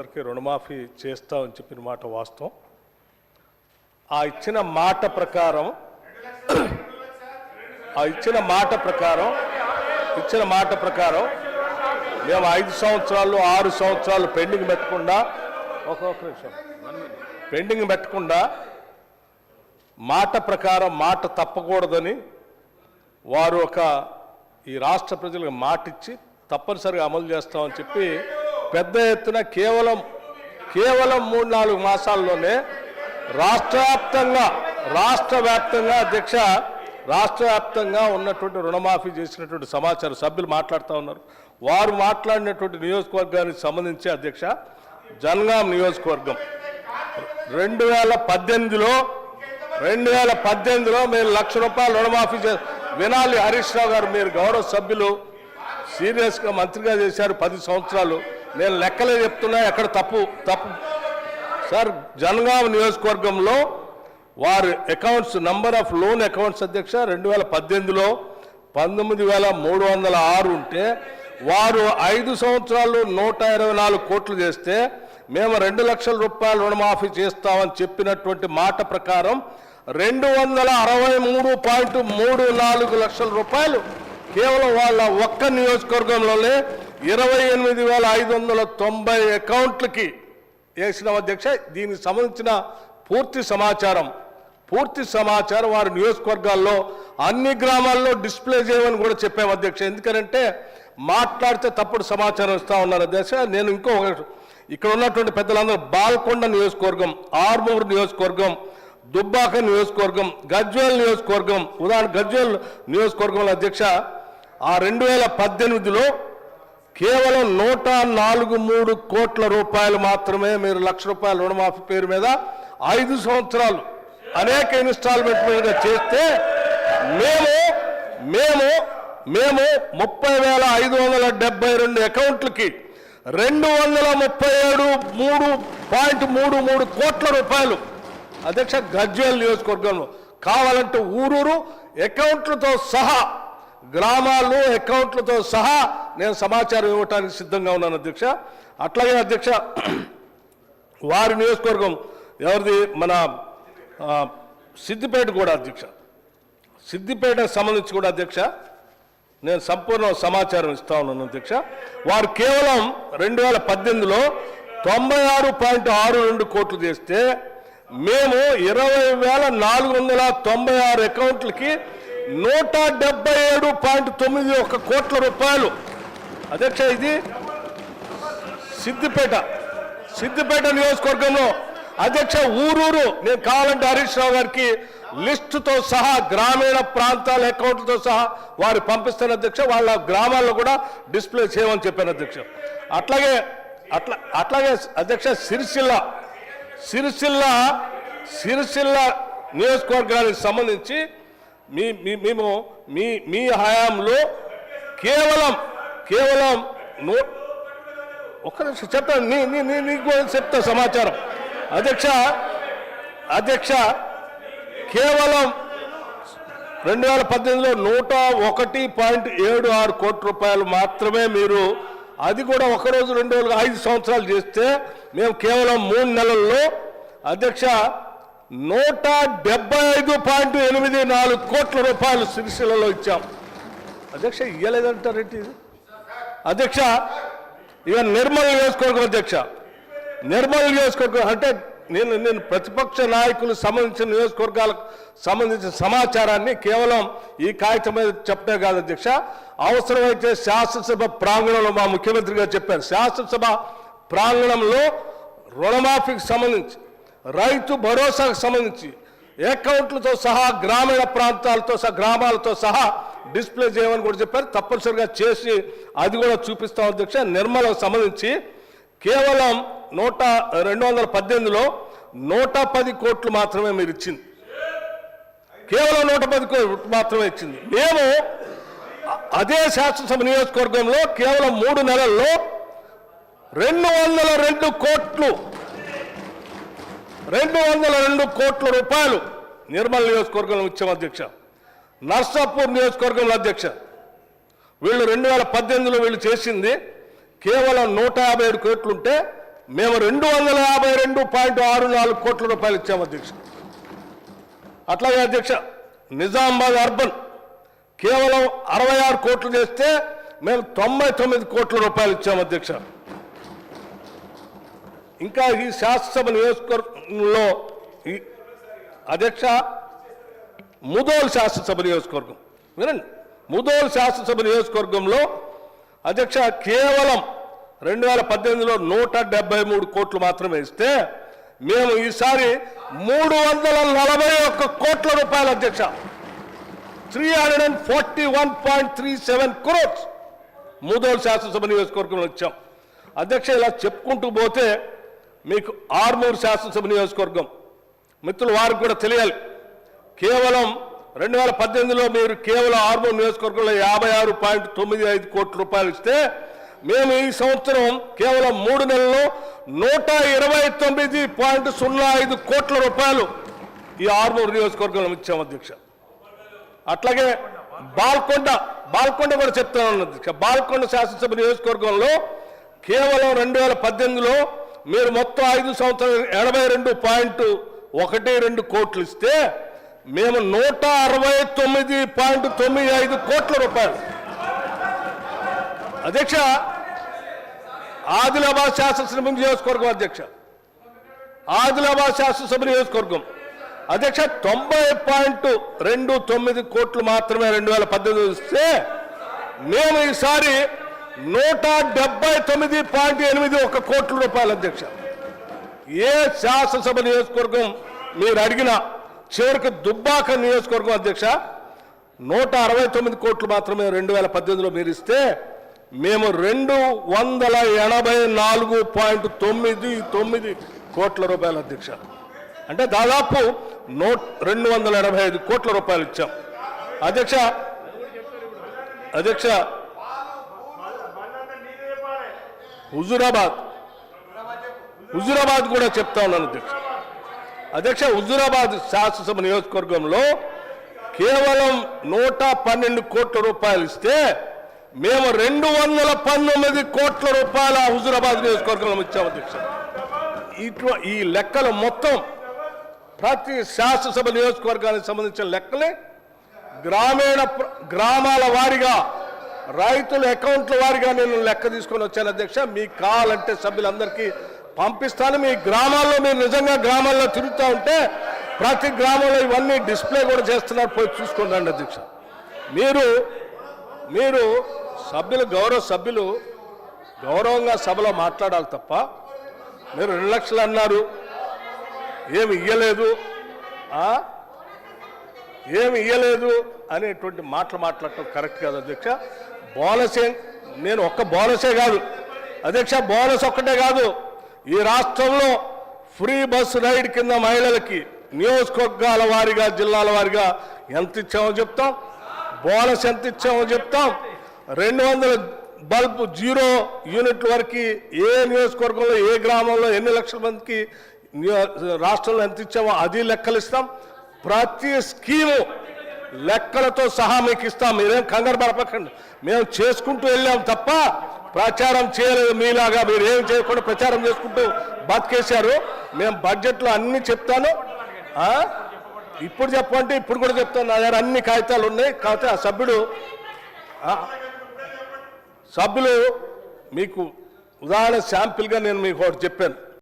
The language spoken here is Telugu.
రుణమాఫీ చేస్తామని చెప్పిన మాట వాస్తవం. ఆ ఇచ్చిన మాట ప్రకారం మేము 5 సంవత్సరాలు 6 సంవత్సరాలు పెండింగ్ పెట్టకుండా మాట ప్రకారం మాట తప్పకూడదని వారు ఈ రాష్ట్ర ప్రజలకు మాటిచ్చి తప్పనిసరిగా అమలు చేస్తామని చెప్పి పెద్ద ఎత్తున కేవలం 3-4 మాసాల్లోనే రాష్ట్ర వ్యాప్తంగా ఉన్నటువంటి రుణమాఫీ చేసినటువంటి సమాచారం సభ్యులు మాట్లాడుతూ ఉన్నారు. వారు మాట్లాడినటువంటి నియోజకవర్గానికి సంబంధించి అధ్యక్ష జనగాం నియోజకవర్గం 2018లో మీరు ₹1,00,000 రుణమాఫీ వినాలి. హరీష్ రావు గారు, మీరు గౌరవ సభ్యులు సీరియస్గా మంత్రిగా చేశారు 10 సంవత్సరాలు. నేను లెక్కలే చెప్తున్నా, ఎక్కడ తప్పు సార్. జనగాం నియోజకవర్గంలో వారి accounts number of loan accounts అధ్యక్ష 2018లో 19,306 ఉంటే వారు 5 సంవత్సరాలు 124 కోట్లు చేస్తే మేము ₹2,00,000 రుణమాఫీ చేస్తామని చెప్పినటువంటి మాట ప్రకారం 263.34 లక్షల రూపాయలు కేవలం వాళ్ళ ఒక్క నియోజకవర్గంలోనే 28,590 అకౌంట్లకి వేసిన అధ్యక్ష. దీనికి సంబంధించిన పూర్తి సమాచారం వారి నియోజకవర్గాల్లో అన్ని గ్రామాల్లో డిస్ప్లే చేయమని కూడా చెప్పాము అధ్యక్ష. ఎందుకంటే మాట్లాడితే తప్పుడు సమాచారం ఇస్తా ఉన్నారు అధ్యక్ష. నేను ఇక్కడ ఉన్నటువంటి పెద్దలందరూ బాల్కొండ నియోజకవర్గం, ఆర్మూరు నియోజకవర్గం, దుబ్బాక నియోజకవర్గం, గజ్వేల్ నియోజకవర్గం, గజ్వేల్ నియోజకవర్గంలో అధ్యక్ష ఆ 2018లో కేవలం 143 కోట్ల రూపాయలు మాత్రమే మీరు ₹1,00,000 రుణమాఫీ పేరు మీద 5 సంవత్సరాలు అనేక ఇన్స్టాల్మెంట్ మీదుగా చేస్తే మేము 30,572 అకౌంట్లకి 237.33 కోట్ల రూపాయలు అధ్యక్ష గజ్వేల్ నియోజకవర్గంలో. కావాలంటే ఊరూరు అకౌంట్లతో సహా, గ్రామాలు అకౌంట్లతో సహా నేను సమాచారం ఇవ్వడానికి సిద్ధంగా ఉన్నాను అధ్యక్ష. అట్లాగే అధ్యక్ష వారి నియోజకవర్గం ఎవరిది, మన సిద్దిపేట కూడా అధ్యక్ష. సిద్దిపేటకు సంబంధించి కూడా అధ్యక్ష నేను సంపూర్ణ సమాచారం ఇస్తా ఉన్నాను అధ్యక్ష. వారు కేవలం 2018లో 96.62 కోట్లు చేస్తే మేము 20,496 అకౌంట్లకి 177.91 కోట్ల రూపాయలు అధ్యక్ష. ఇది సిద్దిపేట నియోజకవర్గంలో అధ్యక్ష ఊరూరు నేను కావాలంటే హరీష్ రావు గారికి లిస్టుతో సహా గ్రామీణ ప్రాంతాల అకౌంట్లతో సహా వారు పంపిస్తాను అధ్యక్ష. వాళ్ళ గ్రామాల్లో కూడా డిస్ప్లే చేయమని చెప్పాను అధ్యక్ష. అట్లాగే అధ్యక్ష సిరిసిల్ల నియోజకవర్గానికి సంబంధించి మేము మీ హయాంలో కేవలం ఒక్క నిమిషం చెప్తాను, నీకు చెప్తా సమాచారం అధ్యక్ష. కేవలం 2018లో 101.76 కోట్ల రూపాయలు మాత్రమే మీరు, అది కూడా ఒకరోజు 2 రోజులు 5 సంవత్సరాలు చేస్తే మేము కేవలం 3 నెలల్లో అధ్యక్ష 175.84 కోట్ల రూపాయలు సిరిసిల్లలో ఇచ్చాం అధ్యక్ష. ఇయ్యలేదంటారేంటి అధ్యక్ష? ఇక నిర్మల్ నియోజకవర్గం అధ్యక్ష, నిర్మల్ నియోజకవర్గం అంటే నేను ప్రతిపక్ష నాయకులు సంబంధించిన నియోజకవర్గాలకు సంబంధించిన సమాచారాన్ని కేవలం ఈ కాగితం మీద చెప్పే కాదు అధ్యక్ష. అవసరమైతే శాసనసభ ప్రాంగణంలో మా ముఖ్యమంత్రి గారు చెప్పారు, శాసనసభ ప్రాంగణంలో రుణమాఫీకి సంబంధించి, రైతు భరోసాకు సంబంధించి అకౌంట్లతో సహా గ్రామీణ ప్రాంతాలతో సహా గ్రామాలతో సహా డిస్ప్లే చేయమని కూడా చెప్పారు. తప్పనిసరిగా చేసి అది కూడా చూపిస్తాం అధ్యక్ష. నిర్మలకు సంబంధించి కేవలం 2018లో 110 కోట్లు మాత్రమే మీరు ఇచ్చింది, కేవలం 110 కోట్లు మాత్రమే ఇచ్చింది. మేము అదే శాసనసభ నియోజకవర్గంలో కేవలం 3 నెలల్లో 202 కోట్ల రూపాయలు నిర్మల్ నియోజకవర్గంలో ఇచ్చాం అధ్యక్ష. నర్సాపూర్ నియోజకవర్గంలో అధ్యక్ష వీళ్ళు 2018లో వీళ్ళు చేసింది కేవలం 157 కోట్లుంటే మేము 252.64 కోట్ల రూపాయలు ఇచ్చాము అధ్యక్ష. అట్లాగే అధ్యక్ష నిజామాబాద్ అర్బన్ కేవలం 66 కోట్లు చేస్తే మేము 99 కోట్ల రూపాయలు ఇచ్చాము అధ్యక్ష. ఇంకా ఈ శాసనసభ నియోజకవర్గంలో అధ్యక్ష ముదోల్ శాసనసభ నియోజకవర్గం వినండి, ముదోల్ శాసనసభ నియోజకవర్గంలో అధ్యక్ష కేవలం 2018లో 173 కోట్లు మాత్రమే ఇస్తే మేము ఈసారి 341 కోట్ల రూపాయలు అధ్యక్ష 341.37 crores ముదోల్ శాసనసభ నియోజకవర్గంలో ఇచ్చాం అధ్యక్ష. ఇలా చెప్పుకుంటూ పోతే మీకు ఆర్మూర్ శాసనసభ నియోజకవర్గం మిత్రులు వారికి కూడా తెలియాలి. కేవలం 2018లో మీరు కేవలం ఆర్మూర్ నియోజకవర్గంలో 56.95 కోట్ల రూపాయలు ఇస్తే మేము ఈ సంవత్సరం కేవలం 3 నెలల్లో 129.05 కోట్ల రూపాయలు ఈ ఆర్మూర్ నియోజకవర్గంలో ఇచ్చాం అధ్యక్ష. అట్లాగే బాల్కొండ కూడా చెప్తాను అధ్యక్ష. బాల్కొండ శాసనసభ నియోజకవర్గంలో కేవలం 2018లో మీరు మొత్తం 5 సంవత్సరాలు 82.12 కోట్లు ఇస్తే మేము 169.95 కోట్ల రూపాయలు అధ్యక్ష. ఆదిలాబాద్ శాసనసభ నియోజకవర్గం అధ్యక్ష, ఆదిలాబాద్ శాసనసభ నియోజకవర్గం అధ్యక్ష 90.29 కోట్లు మాత్రమే 2018 ఇస్తే మేము ఈసారి 179.81 కోట్ల రూపాయలు అధ్యక్ష. ఏ శాసనసభ నియోజకవర్గం మీరు అడిగిన చివరికి దుబ్బాక నియోజకవర్గం అధ్యక్ష 169 కోట్లు మాత్రమే 2018లో మీరు ఇస్తే మేము 284.99 కోట్ల రూపాయలు అధ్యక్ష. అంటే దాదాపు 285 కోట్ల రూపాయలు ఇచ్చాం అధ్యక్ష. అధ్యక్ష హుజూరాబాద్ కూడా చెప్తా ఉన్నాను అధ్యక్ష. అధ్యక్ష హుజూరాబాద్ శాసనసభ నియోజకవర్గంలో కేవలం 112 కోట్ల రూపాయలు ఇస్తే మేము 219 కోట్ల రూపాయల హుజూరాబాద్ నియోజకవర్గంలో ఇచ్చాము అధ్యక్ష. ఈ లెక్కలు మొత్తం ప్రతి శాసనసభ నియోజకవర్గానికి సంబంధించిన లెక్కలే గ్రామాల వారీగా రైతుల అకౌంట్ల వారీగా నేను లెక్క తీసుకొని వచ్చాను అధ్యక్ష. మీకు కావాలంటే సభ్యులందరికీ పంపిస్తాను. మీ గ్రామాల్లో మీరు నిజంగా గ్రామాల్లో తిరుగుతూ ఉంటే ప్రతి గ్రామంలో ఇవన్నీ డిస్ప్లే కూడా చేస్తున్నారు, పోయి చూసుకోండి అధ్యక్ష. మీరు సభ్యులు గౌరవంగా సభలో మాట్లాడాలి తప్ప మీరు 2 లక్షలు అన్నారు ఏమి ఇయ్యలేదు అనేటువంటి మాటలు మాట్లాడటం కరెక్ట్ కాదు అధ్యక్ష. నేను ఒక్క బోనసే కాదు అధ్యక్ష, బోనస్ ఒక్కటే కాదు, ఈ రాష్ట్రంలో ఫ్రీ బస్ రైడ్ కింద మహిళలకి నియోజకవర్గాల వారీగా జిల్లాల వారీగా ఎంత ఇచ్చామో చెప్తాం, బోనస్ ఎంత ఇచ్చామో చెప్తాం. 200 బల్బ్ 0 యూనిట్ల వరకు ఏ నియోజకవర్గంలో ఏ గ్రామంలో ఎన్ని లక్షల మందికి రాష్ట్రంలో ఎంత ఇచ్చామో అది లెక్కలు ఇస్తాం. ప్రతి స్కీము లెక్కలతో సహా మీకు ఇస్తాం. మీరేం కంగారు పడపకండి. మేము చేసుకుంటూ వెళ్ళాం తప్ప ప్రచారం చేయలేదు. మీలాగా మీరు ఏం చేయకుండా ప్రచారం చేసుకుంటూ బతికేశారు. మేము బడ్జెట్లో అన్ని చెప్తాను. ఇప్పుడు చెప్పంటే ఇప్పుడు కూడా చెప్తాను. నా దగ్గర అన్ని కాగితాలు ఉన్నాయి. కాకపోతే ఆ సభ్యులు మీకు ఉదాహరణ శాంపిల్గా నేను మీకు ఒకటి చెప్పాను.